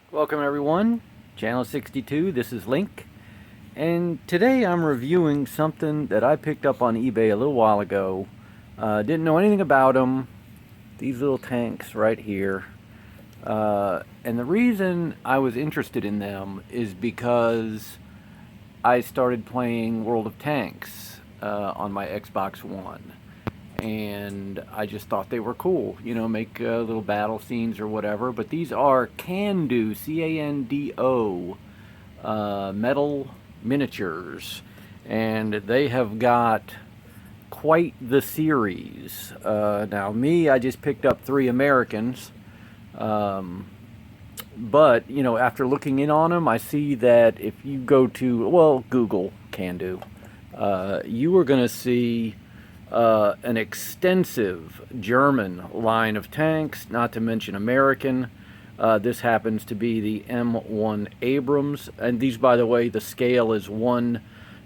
Welcome everyone, Channel 62, this is Link, and today I'm reviewing something that I picked up on eBay a little while ago. Didn't know anything about them, these little tanks right here, and the reason I was interested in them is because I started playing World of Tanks on my Xbox One. And I just thought they were cool, you know, make little battle scenes or whatever. But these are Can.do, C-A-N-D-O, metal miniatures, and they have got quite the series. Now, I just picked up 3 Americans, but you know, after looking in on them, I see that if you go to Google Can.do, you are going to see an extensive German line of tanks, not to mention American. This happens to be the M1 Abrams, and these, by the way, the scale is 1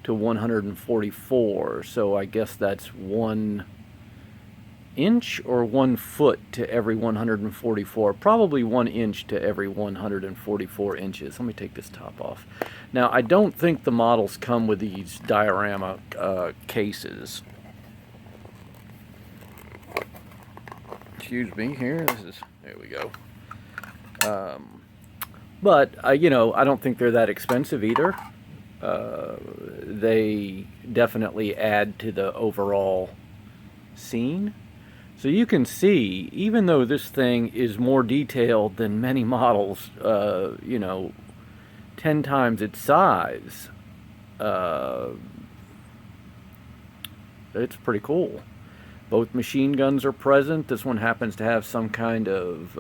to 144, so I guess that's 1 inch or 1 foot to every 144, probably 1 inch to every 144 inches. Let me take this top off. Now, I don't think the models come with these diorama cases. Excuse me here, there we go. But you know, I don't think they're that expensive either. They definitely add to the overall scene. So you can see, even though this thing is more detailed than many models, you know, 10 times its size, it's pretty cool. Both machine guns are present. This one happens to have some kind of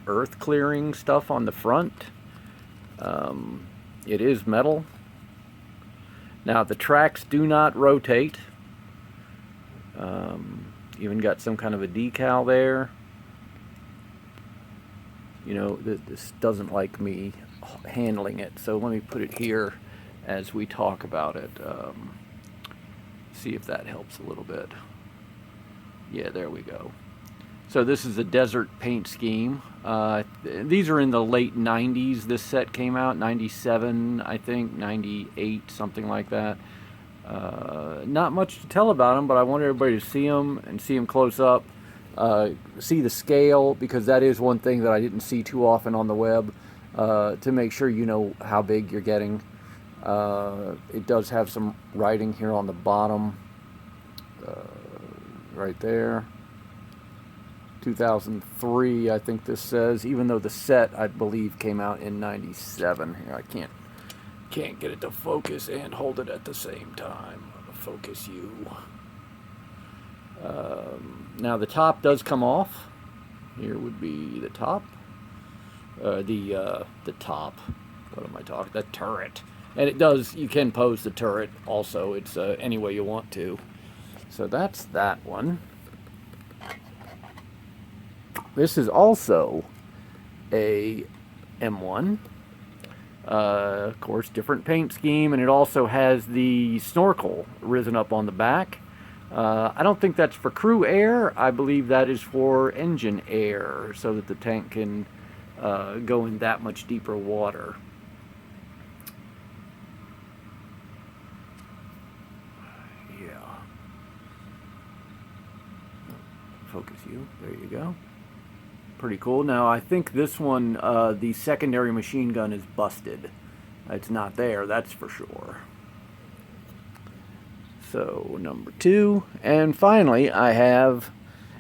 earth clearing stuff on the front. It is metal. Now the tracks do not rotate. Even got some kind of a decal there. You know, this doesn't like me handling it, so let me put it here as we talk about it. See if that helps a little bit. Yeah, there we go. So this is a desert paint scheme. These are in the late 90s. This set came out, 97, I think, 98, something like that. Not much to tell about them, but I want everybody to see them and see them close up. See the scale, because that is one thing that I didn't see too often on the web, to make sure you know how big you're getting. It does have some writing here on the bottom. Right there, 2003 I think this says, even though the set I believe came out in 97. Here, I can't get it to focus and hold it at the same time. Focus you. Now the top does come off. Here would be the top. The top. What am I talking? The turret. And it does. You can pose the turret also. It's any way you want to. So that's that one. This is also a M1. Of course, different paint scheme, and it also has the snorkel risen up on the back. I don't think that's for crew air. I believe that is for engine air, so that the tank can go in that much deeper water. Focus you. There you go. Pretty cool. Now, I think this one, the secondary machine gun is busted. It's not there, that's for sure. So, number 2. And finally, I have,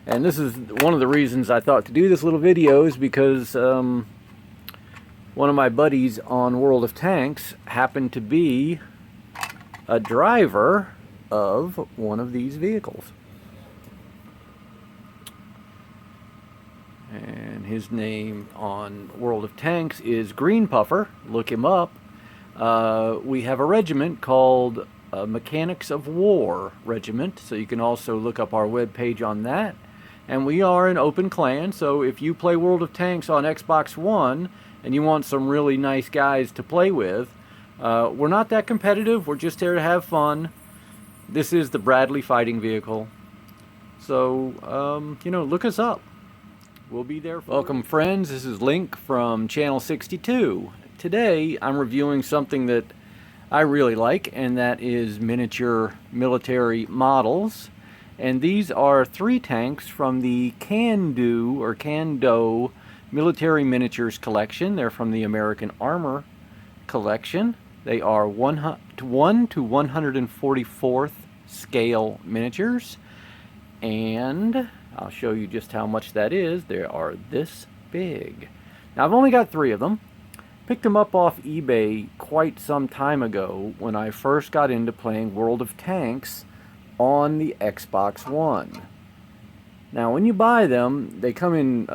and this is one of the reasons I thought to do this little video, is because one of my buddies on World of Tanks happened to be a driver of one of these vehicles. And his name on World of Tanks is Green Puffer. Look him up. We have a regiment called Mechanics of War Regiment, so you can also look up our webpage on that. And we are an open clan, so if you play World of Tanks on Xbox One and you want some really nice guys to play with, we're not that competitive. We're just there to have fun. This is the Bradley fighting vehicle. So, you know, look us up. We'll be there for Welcome, friends. This is Link from Channel 62. Today, I'm reviewing something that I really like, and that is miniature military models. And these are 3 tanks from the Can.do Military Miniatures collection. They're from the American Armor collection. They are 1 to 144th scale miniatures. And I'll show you just how much that is. They are this big. Now, I've only got 3 of them. Picked them up off eBay quite some time ago when I first got into playing World of Tanks on the Xbox One. Now, when you buy them, they come in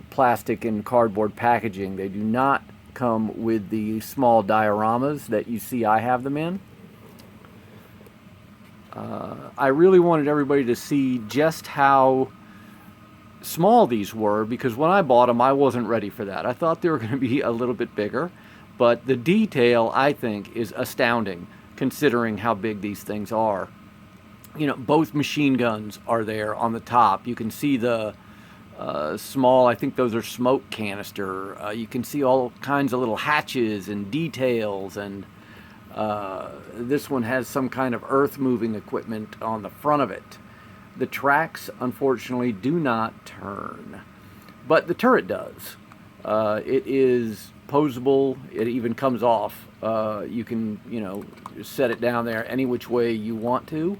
plastic and cardboard packaging. They do not come with the small dioramas that you see I have them in. I really wanted everybody to see just how small these were, because when I bought them, I wasn't ready for that. I thought they were going to be a little bit bigger, but the detail, I think, is astounding considering how big these things are. You know, both machine guns are there on the top. You can see the small, I think those are smoke canister. You can see all kinds of little hatches and details, and this one has some kind of earth-moving equipment on the front of it. The tracks, unfortunately, do not turn, but the turret does. It is posable. It even comes off. You can, you know, set it down there any which way you want to.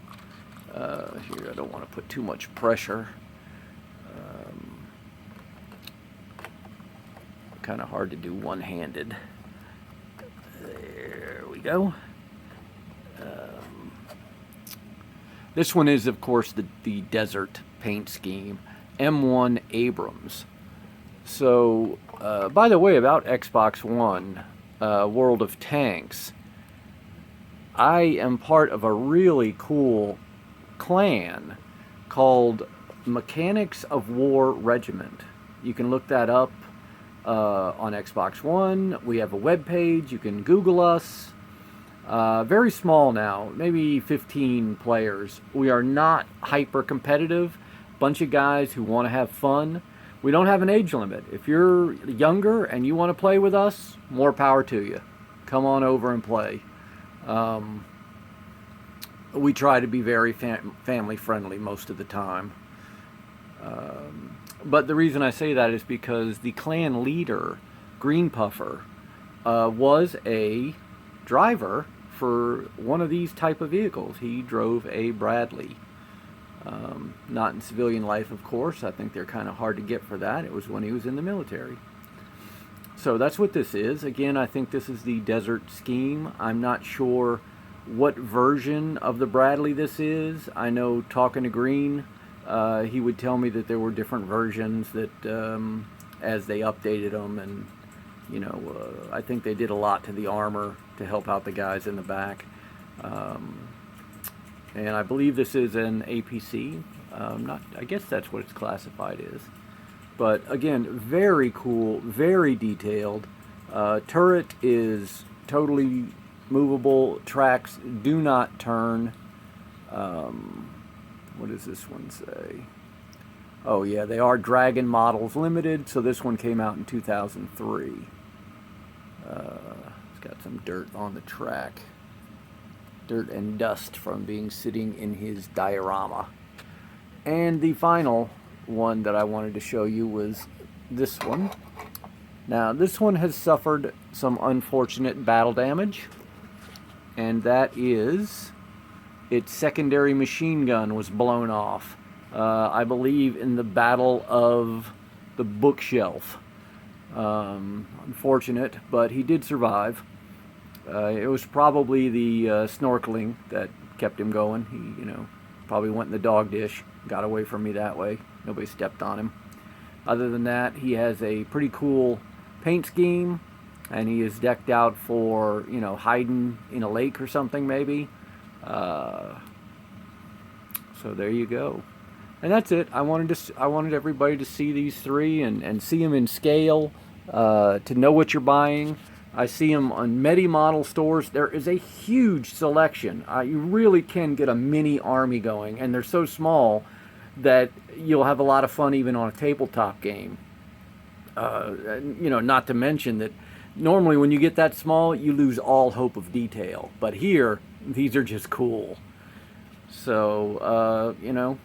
Here, I don't want to put too much pressure. Kind of hard to do one-handed. There we go. This one is, of course, the desert paint scheme, M1 Abrams. So, by the way, about Xbox One, World of Tanks, I am part of a really cool clan called Mechanics of War Regiment. You can look that up on Xbox One. We have a web page. You can Google us. Very small now, maybe 15 players. We are not hyper competitive. Bunch of guys who want to have fun. We don't have an age limit. If you're younger and you want to play with us, more power to you. Come on over and play. We try to be very family friendly most of the time. But the reason I say that is because the clan leader, Green Puffer, was a driver for one of these type of vehicles. He drove a Bradley. Not in civilian life, of course. I think they're kind of hard to get for that. It was when he was in the military. So that's what this is. Again, I think this is the desert scheme. I'm not sure what version of the Bradley this is. I know, talking to Green, he would tell me that there were different versions that as they updated them, and you know, I think they did a lot to the armor to help out the guys in the back. And I believe this is an APC. I guess that's what it's classified as. But again, very cool, very detailed. Turret is totally movable. Tracks do not turn. What does this one say? Oh yeah, they are Dragon Models Limited, so this one came out in 2003. It's got some dirt on the track. Dirt and dust from being sitting in his diorama. And the final one that I wanted to show you was this one. Now, this one has suffered some unfortunate battle damage, and that is its secondary machine gun was blown off. I believe in the Battle of the Bookshelf. Unfortunate, but he did survive. It was probably the snorkeling that kept him going. He, you know, probably went in the dog dish, got away from me that way. Nobody stepped on him. Other than that, he has a pretty cool paint scheme, and he is decked out for, you know, hiding in a lake or something maybe. So there you go. And that's it. I wanted everybody to see these 3 and see them in scale, to know what you're buying. I see them on many model stores. There is a huge selection. You really can get a mini army going, and they're so small that you'll have a lot of fun even on a tabletop game. You know, not to mention that normally when you get that small, you lose all hope of detail. But here, these are just cool. So, you know,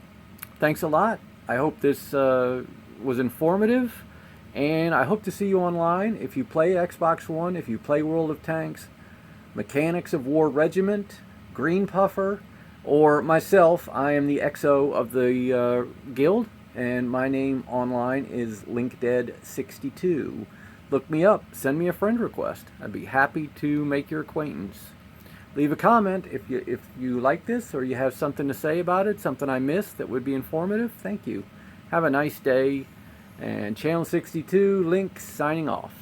thanks a lot. I hope this was informative, and I hope to see you online. If you play Xbox One, if you play World of Tanks, Mechanics of War Regiment, Green Puffer, or myself, I am the XO of the guild, and my name online is LinkDead62. Look me up, send me a friend request. I'd be happy to make your acquaintance. Leave a comment if you like this or you have something to say about it, something I missed that would be informative. Thank you. Have a nice day. And Channel 62, Link signing off.